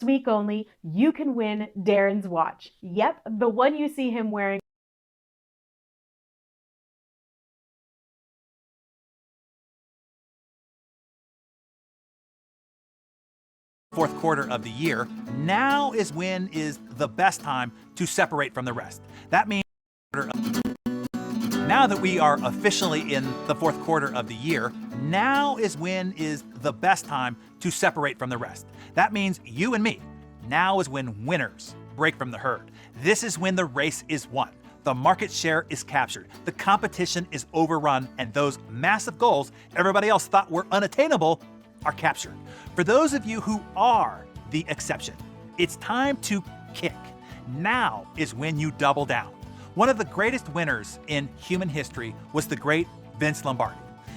Week only, you can win Darren's watch. Yep, the one you see him wearing. Fourth quarter of the year, now is when is the best time to separate from the rest. That means now that we are officially in the fourth quarter of the year, now is when is the best time to separate from the rest. That means you and me. Now is when winners break from the herd. This is when the race is won. The market share is captured. The competition is overrun, and those massive goals everybody else thought were unattainable are captured. For those of you who are the exception, it's time to kick. Now is when you double down. One of the greatest winners in human history was the great Vince Lombardi.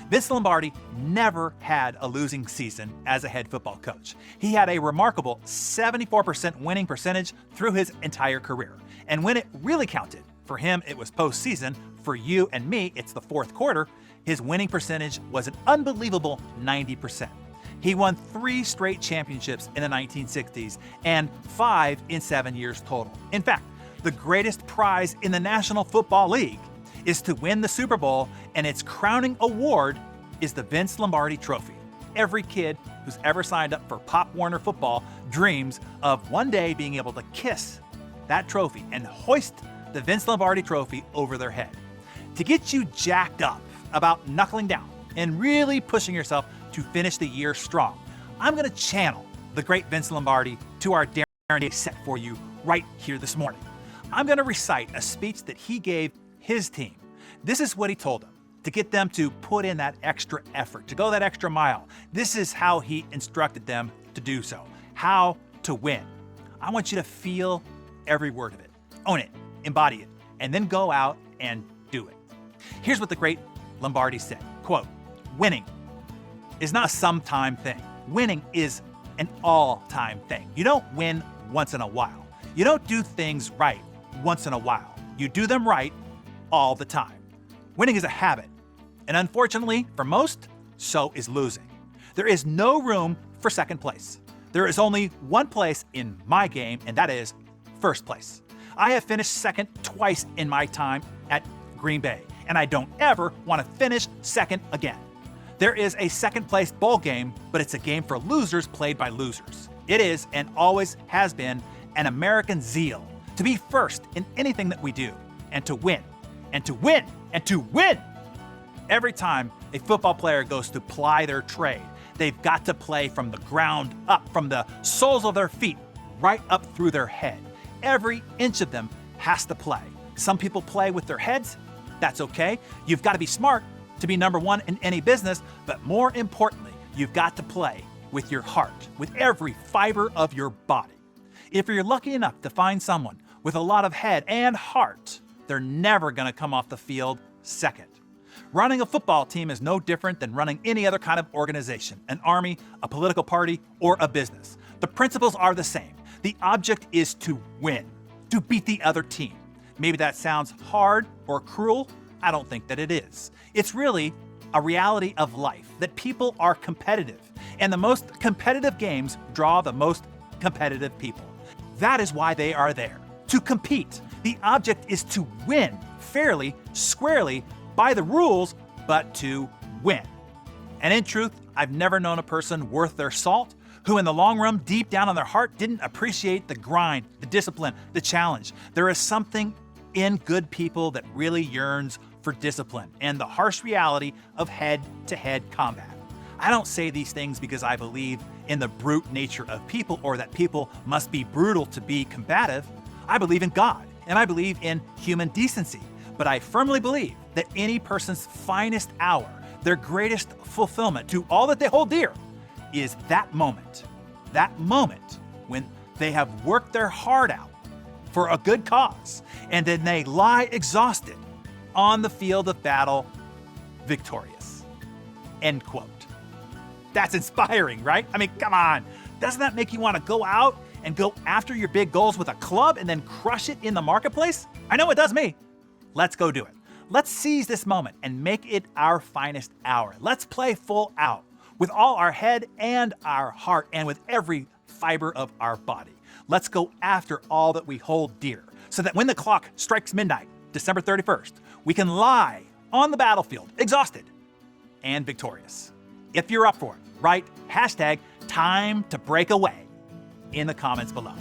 Vince Lombardi never had a losing season as a head football coach. He had a remarkable 74% winning percentage through his entire career. And when it really counted, for him it was postseason, for you and me it's the fourth quarter, his winning percentage was an unbelievable 90%. He won 3 straight championships in the 1960s and 5 in 7 years total. In fact, the greatest prize in the National Football League is to win the Super Bowl, and its crowning award is the Vince Lombardi Trophy. Every kid who's ever signed up for Pop Warner football dreams of one day being able to kiss that trophy and hoist the Vince Lombardi Trophy over their head. To get you jacked up about knuckling down and really pushing yourself to finish the year strong, I'm going to channel the great Vince Lombardi to our Darren Day set for you right here this morning. I'm going to recite a speech that he gave his team. This is what he told them to get them to put in that extra effort, to go that extra mile. This is how he instructed them to do so, how to win. I want you to feel every word of it, own it, embody it, and then go out and do it. Here's what the great Lombardi said, quote, "Winning is not a sometime thing. Winning is an all-time thing. You don't win once in a while. You don't do things right once in a while. You do them right all the time. Winning is a habit, and unfortunately, for most, so is losing. There is no room for second place. There is only one place in my game, and that is first place. I have finished second twice in my time at Green Bay, and I don't ever want to finish second again. There is a second place bowl game, but it's a game for losers played by losers. It is, and always has been, an American zeal to be first in anything that we do, and to win, and to win, and to win. Every time a football player goes to ply their trade, they've got to play from the ground up, from the soles of their feet, right up through their head. Every inch of them has to play. Some people play with their heads. That's okay. You've got to be smart to be number one in any business, but more importantly, you've got to play with your heart, with every fiber of your body. If you're lucky enough to find someone with a lot of head and heart, they're never going to come off the field second. Running a football team is no different than running any other kind of organization, an army, a political party, or a business. The principles are the same. The object is to win, to beat the other team. Maybe that sounds hard or cruel. I don't think that it is. It's really a reality of life that people are competitive, and the most competitive games draw the most competitive people. That is why they are there, to compete. The object is to win fairly, squarely, by the rules, but to win. And in truth, I've never known a person worth their salt who in the long run, deep down in their heart, didn't appreciate the grind, the discipline, the challenge. There is something in good people that really yearns for discipline and the harsh reality of head-to-head combat. I don't say these things because I believe in the brute nature of people or that people must be brutal to be combative. I believe in God and I believe in human decency. But I firmly believe that any person's finest hour, their greatest fulfillment to all that they hold dear, is that moment when they have worked their heart out for a good cause, and then they lie exhausted on the field of battle, victorious. End quote. That's inspiring, right? I mean, come on. Doesn't that make you want to go out and go after your big goals with a club and then crush it in the marketplace? I know it does me. Let's go do it. Let's seize this moment and make it our finest hour. Let's play full out with all our head and our heart and with every fiber of our body. Let's go after all that we hold dear, so that when the clock strikes midnight, December 31st, we can lie on the battlefield, exhausted and victorious. If you're up for it, write #TimeToBreakAway in the comments below.